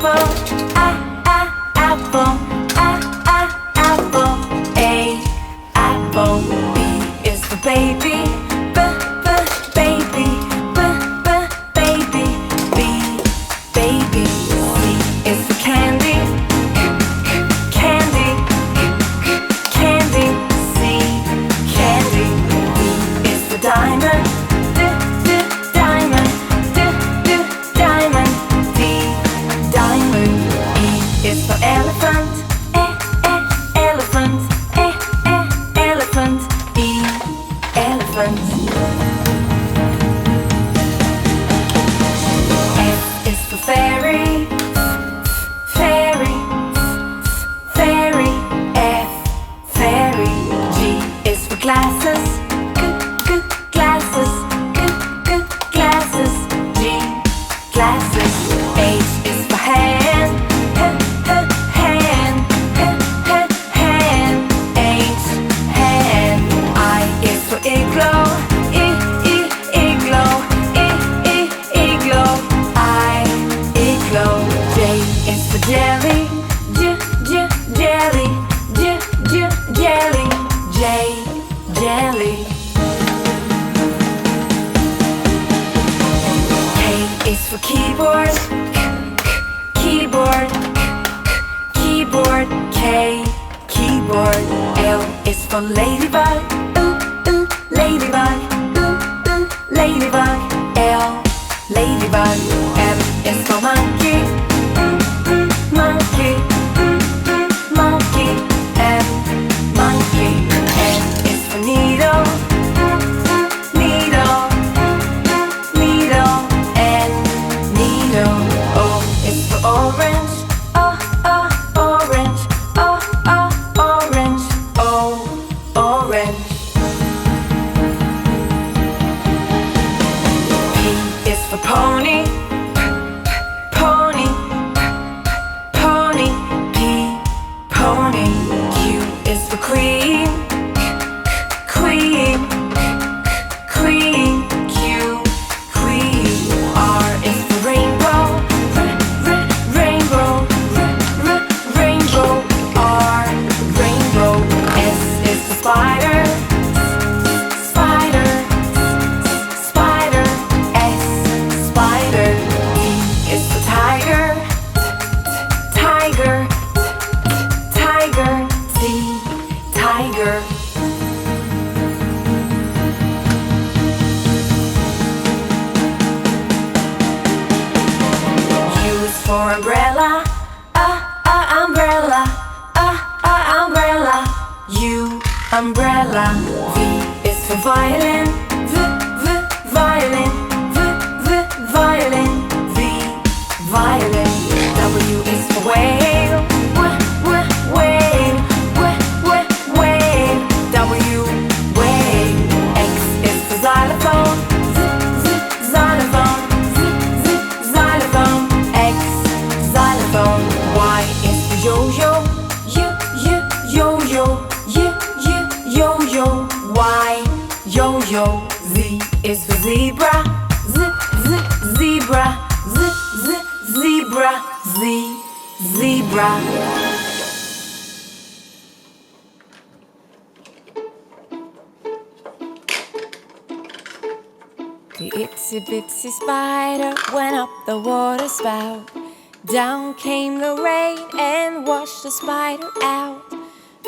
apple, apple, apple. A, apple. B is for baby, baby, baby. B, baby. C is for candy, candy, candy. C, candy. D is for diamond, diamond, diamond. D, diamond. E is for elephant, elephant, elephant. E, elephant. F is for fairy, fairy, fairy. F, fairy. G is for glasses, glasses, glasses. G, glasses. H is for hand, hand, hand. H, hand. I is for igloo, igloo, igloo. I, igloo. J is for jelly, jelly, jelly. J, jelly. K is for keyboard, keyboard, keyboard. K, keyboard. L is for ladybug, ladybug, ladybug. L, ladybug. M is for monkey, monkey, monkey. M, monkey. N is for needle, needle, needle. N, needle. O is for orange, orange, orange. O, orange. P is for pony, pony, pony. P, pony. Q is for queen, queen, queen. Q, queen. R is for rainbow, rainbow, rainbow. R, rainbow. S is for spider, spider, spider. S, spider. T is for tiger, tiger, tiger. T, tiger. U is for umbrella, umbrella, umbrella. U, umbrella. V is for violin, violin, violin. V, violin. W is for whale, whale, whale. W, whale. X is for xylophone, xylophone, xylophone. X, xylophone. Y is for yo-yo, yo-yo, yo-yo. Y, yo-yo. Z is for zebra, zebra, zebra. Z, zebra. The itsy bitsy spider went up the water spout. Down came the rain and washed the spider out.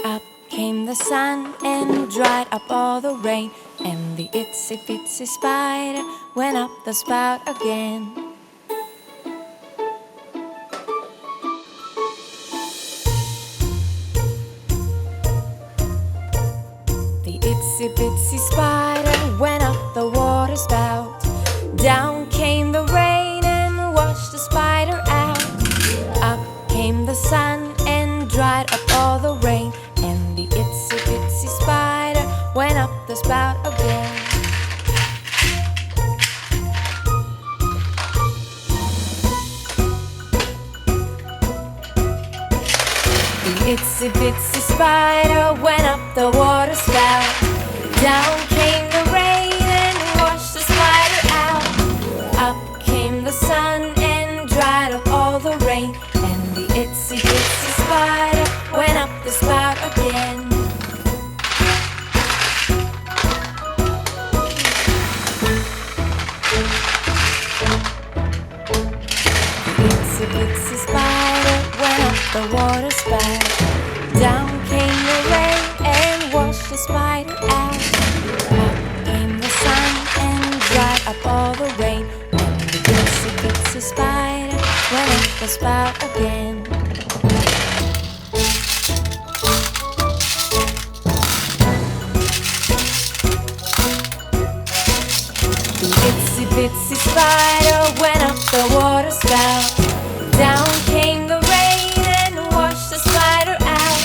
Up came the sun and dried up all the rain. And the itsy bitsy spider went up the spout again. The itsy bitsy spider went up the water spout. Down came the rain and washed the spider out. Up came the sun and dried up all the rain. And the itsy bitsy spider went up the spout again. The itsy bitsy spider went up the water spout. Down came the rain and washed the spider out. Up came the sun and dried up all the rain. spout again. The itsy bitsy spider went up the water spout. Down came the rain and washed the spider out.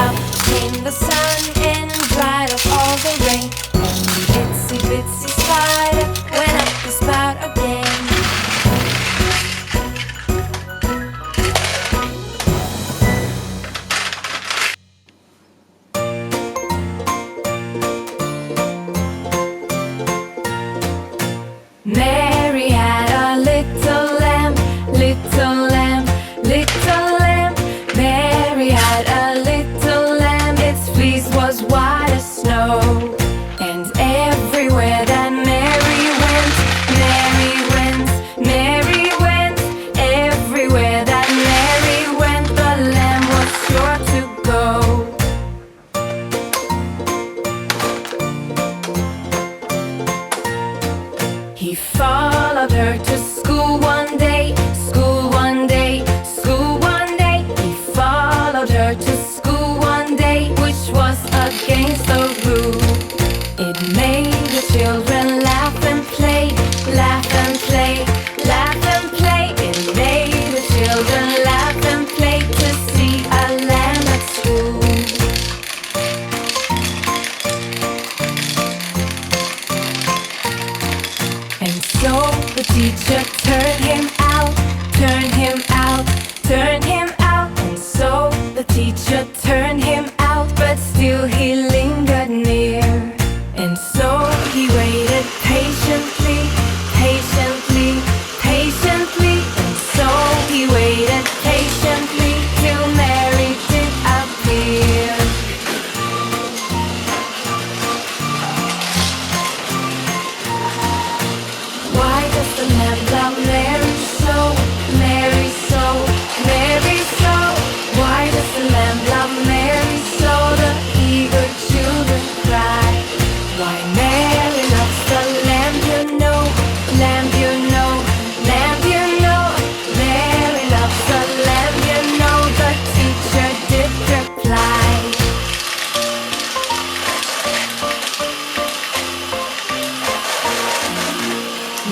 Up came the sun and dried up all the rain. And the itsy bitsy spider went up the spout again. Mary had a little lamb, little lamb, little lamb. Mary had a little lamb, its fleece was white as snow. And everywhere that Mary went, Mary went, Mary went. Everywhere that Mary went, the lamb was sure to go. He followed her to school one day, school one day, school one day. He followed her to school one day, which was against the rule. It made the children laugh and play, laugh and play, laugh and play. It made the children laugh and play to see a lamb at school. And so the teacher turned him out, turned him out, turned him out. And so the teacher turned him out, but still he lingered near. And so he waited patiently, patiently, patiently. And so he waited patiently till Mary did appear. Why does the lamb love Mary so, Mary so, Mary so? Why does the lamb love Mary so? The eager children cry. Why Mary loves the lamb, you know, lamb, you know, lamb, you know. Mary loves the lamb, you know, the teacher did reply.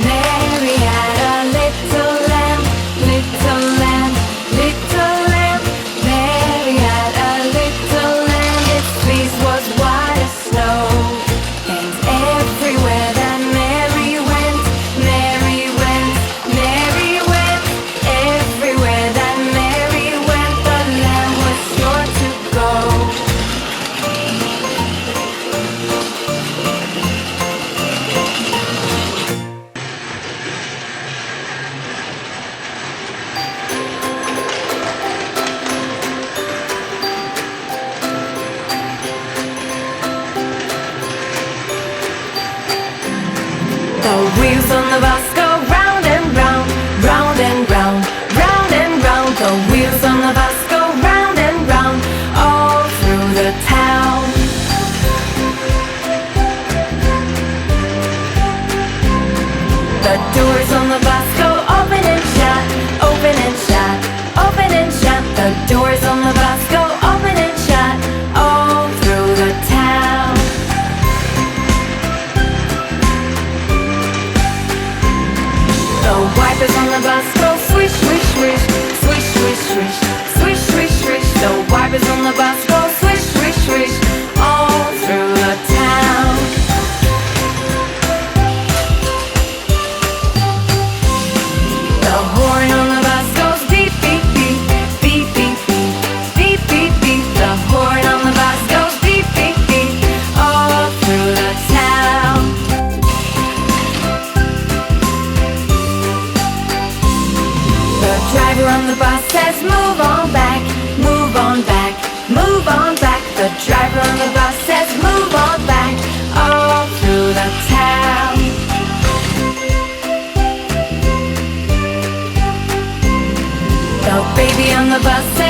Mary had a little lamb, little lamb, little lamb. Mary had a little lamb, its fleece was white as snow. And everywhere that Mary went, Mary went, Mary went. Everywhere that Mary went, the lamb was sure to go. The wheels on the bus go round and round, round and round, round and round. The wheels on the bus go round and round, all through the town. The doors on the bus go open and shut, open and shut, open and shut. The doors on the bus go open and shut, all through the town. The wipers on the bus go swish, swish, swish, swish, swish, swish, swish, swish, swish. The wipers on the bus go swish, swish, swish, all through the town. The horn on the bus goes beep, beep, beep, beep, beep, beep, beep, beep, beep. The horn on the bus goes beep, beep, beep, all through the town. The driver on the bus says move on back, move on back, move on back. The driver on the bus says move on back, all through the town. The baby on the bus says